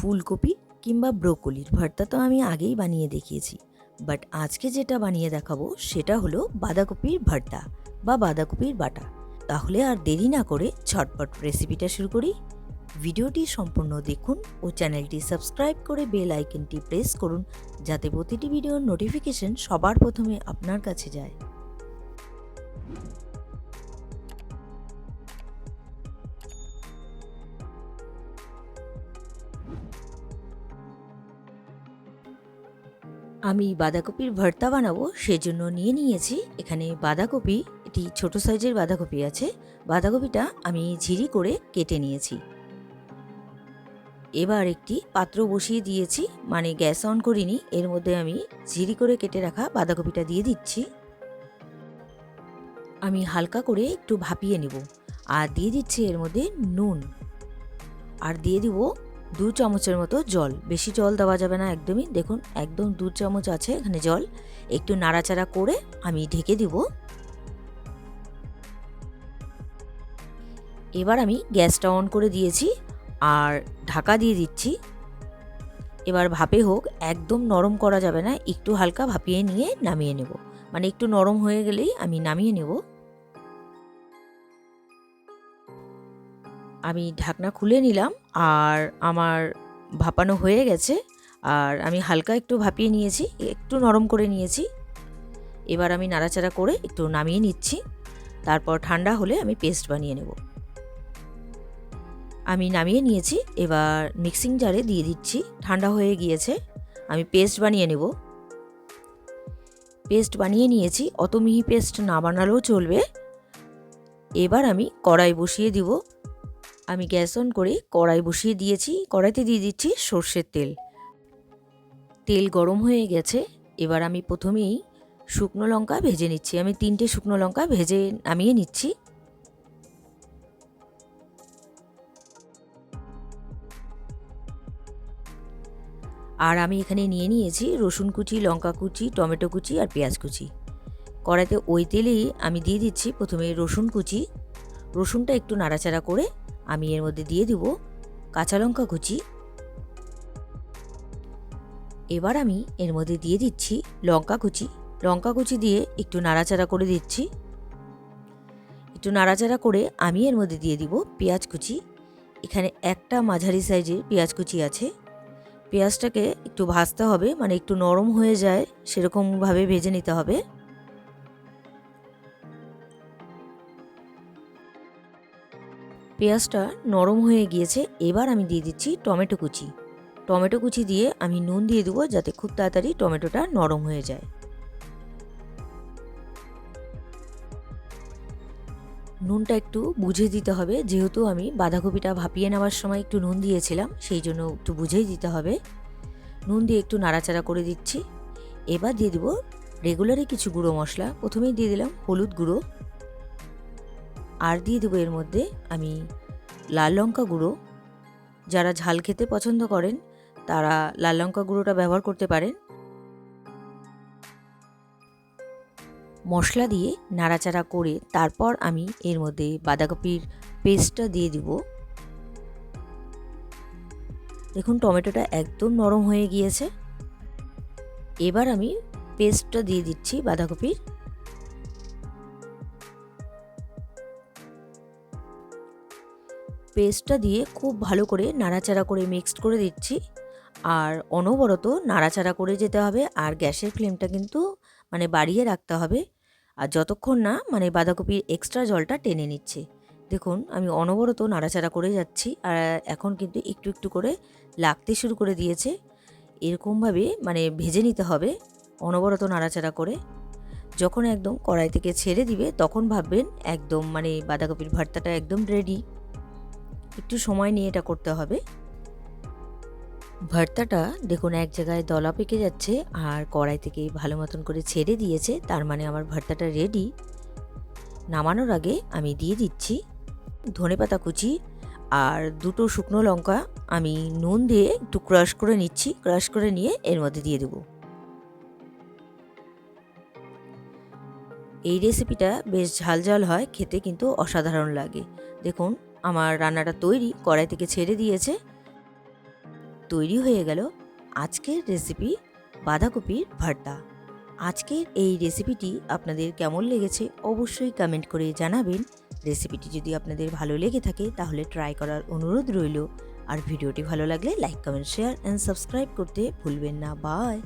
ফুলকপি কিংবা ব্রোকলির ভর্তা তো আমি আগেই বানিয়ে দেখিয়েছি, বাট আজকে যেটা বানিয়ে দেখাবো সেটা হলো বাঁধাকপির ভর্তা বা বাঁধাকপির বাটা। তাহলে আর দেরি না করে ঝটপট রেসিপিটা শুরু করি। ভিডিওটি সম্পূর্ণ দেখুন ও চ্যানেলটি সাবস্ক্রাইব করে বেল আইকনটি প্রেস করুন, যাতে প্রতিটি ভিডিওর নোটিফিকেশন সবার প্রথমে আপনার কাছে যায়। আমি বাঁধাকপির ভর্তা বানাবো, সেজন্য নিয়ে নিয়েছি এখানে বাঁধাকপি। এটি ছোট সাইজের বাঁধাকপি আছে। বাঁধাকপিটা আমি ঝিরি করে কেটে নিয়েছি। এবার একটি পাত্র বসিয়ে দিয়েছি, মানে গ্যাস অন করিনি। এর মধ্যে আমি ঝিরি করে কেটে রাখা বাঁধাকপিটা দিয়ে দিচ্ছি। আমি হালকা করে একটু ভাপিয়ে নেব, আর দিয়ে দিচ্ছি এর মধ্যে নুন, আর দিয়ে দিব 2 চামচের মতো জল। বেশি জল দেওয়া যাবে না একদমই, দেখুন একদম 2 চামচ আছে এখানে জল। একটু নাড়াচাড়া করে আমি ঢেকে দিব। এবার আমি গ্যাসটা অন করে দিয়েছি আর ঢাকা দিয়ে দিচ্ছি। এবার ভাপে হোক, একদম নরম করা যাবে না, একটু হালকা ভাপিয়ে নিয়ে নামিয়ে নেব। মানে একটু নরম হয়ে গেলেই আমি নামিয়ে নেব। আমি ঢাকনা খুলে নিলাম আর আমার ভাপানো হয়ে গেছে। আর আমি হালকা একটু ভাপিয়ে নিয়েছি, একটু নরম করে নিয়েছি। এবার আমি নাড়াচাড়া করে একটু নামিয়ে নিচ্ছি। তারপর ঠান্ডা হলে আমি পেস্ট বানিয়ে নেব। আমি নামিয়ে নিয়েছি, এবার মিক্সিং জারে দিয়ে দিচ্ছি। ঠান্ডা হয়ে গিয়েছে, আমি পেস্ট বানিয়ে নেব। পেস্ট বানিয়ে নিয়েছি, অত মিহি পেস্ট না বানালেও চলবে। এবার আমি কড়াই বসিয়ে দিব। আমি গ্যাস অন করে কড়াই বসিয়ে দিয়েছি। কড়াইতে দিয়ে দিচ্ছি সর্ষের তেল। তেল গরম হয়ে গেছে। এবার আমি প্রথমেই শুকনো লঙ্কা ভেজে নিচ্ছি। আমি 3টে শুকনো লঙ্কা ভেজে নামিয়ে নিচ্ছি। আর আমি এখানে নিয়ে নিয়েছি রসুন কুচি, লঙ্কা কুচি, টমেটো কুচি আর পেঁয়াজ কুচি। কড়াইতে ওই তেলেই আমি দিয়ে দিচ্ছি প্রথমে রসুন কুচি। রসুনটা একটু নাড়াচাড়া করে আমি এর মধ্যে দিয়ে দিব কাঁচা লঙ্কা কুচি। এবার আমি এর মধ্যে দিয়ে দিচ্ছি লঙ্কা কুচি। লঙ্কা কুচি দিয়ে একটু নাড়াচাড়া করে দিচ্ছি। একটু নাড়াচাড়া করে আমি এর মধ্যে দিয়ে দিব পেঁয়াজ কুচি। এখানে একটা মাঝারি সাইজের পেঁয়াজ কুচি আছে। পেঁয়াজটাকে একটু ভাজতে হবে, মানে একটু নরম হয়ে যায় সেরকমভাবে ভেজে নিতে হবে। পেঁয়াজটা নরম হয়ে গিয়েছে। এবার আমি দিয়ে দিচ্ছি টমেটো কুচি। টমেটো কুচি দিয়ে আমি নুন দিয়ে দেবো, যাতে খুব তাড়াতাড়ি টমেটোটা নরম হয়ে যায়। নুনটা একটু বুঝে দিতে হবে, যেহেতু আমি বাঁধাকপিটা ভাপিয়ে নেওয়ার সময় একটু নুন দিয়েছিলাম, সেই জন্য একটু বুঝেই দিতে হবে। নুন দিয়ে একটু নাড়াচাড়া করে দিচ্ছি। এবার দিয়ে দিব রেগুলারে কিছু গুঁড়ো মশলা। প্রথমেই দিয়ে দিলাম হলুদ গুঁড়ো, আর দিয়ে দেবো এর মধ্যে আমি লাল লঙ্কা গুঁড়ো। যারা ঝাল খেতে পছন্দ করেন তারা লাল লঙ্কা গুঁড়োটা ব্যবহার করতে পারেন। মশলা দিয়ে নাড়াচাড়া করে তারপর আমি এর মধ্যে বাঁধাকপির পেস্টটা দিয়ে দিব। দেখুন টমেটোটা একদম নরম হয়ে গিয়েছে। এবার আমি পেস্টটা দিয়ে দিচ্ছি বাঁধাকপির। পেস্টটা দিয়ে খুব ভালো করে নাড়াচাড়া করে মিক্সড করে দিচ্ছি। আর অনবরত নাড়াচাড়া করে যেতে হবে, আর গ্যাসের ফ্লেমটা কিন্তু মানে বাড়িয়ে রাখতে হবে। আর যতক্ষণ না মানে বাঁধাকপির এক্সট্রা জলটা টেনে নিচ্ছে। দেখুন আমি অনবরত নাড়াচাড়া করে যাচ্ছি, আর এখন কিন্তু একটু একটু করে লাগতে শুরু করে দিয়েছে। এরকমভাবে মানে ভেজে নিতে হবে অনবরত নাড়াচাড়া করে। যখন একদম কড়াই থেকে ছেড়ে দিবে তখন ভাববেন একদম মানে বাঁধাকপির ভর্তাটা একদম রেডি। একটু সময় নিয়ে এটা করতে হবে। ভর্তাটা দেখুন এক জায়গায় দলা পেকে যাচ্ছে আর কড়াই থেকে ভালো মতন করে ছেড়ে দিয়েছে, তার মানে আমার ভর্তাটা রেডি। নামানোর আগে আমি দিয়ে দিচ্ছি ধনেপাতা কুচি আর 2টো শুকনো লঙ্কা। আমি নুন দিয়ে একটু ক্রাশ করে নিচ্ছি। ক্রাশ করে নিয়ে এর মধ্যে দিয়ে দেব। এই রেসিপিটা বেশ ঝাল ঝাল হয়, খেতে কিন্তু অসাধারণ লাগে। দেখুন আমার রান্নাটা তৈরি, কড়াই থেকে ছেড়ে দিয়েছে। তৈরি হয়ে গেল আজকের রেসিপি বাঁধাকপির ভর্তা। আজকের এই রেসিপিটি আপনাদের কেমন লেগেছে অবশ্যই কমেন্ট করে জানাবেন। রেসিপিটি যদি আপনাদের ভালো লেগে থাকে তাহলে ট্রাই করার অনুরোধ রইল। আর ভিডিওটি ভালো লাগলে like, comment, share and subscribe করতে ভুলবেন না। বাই।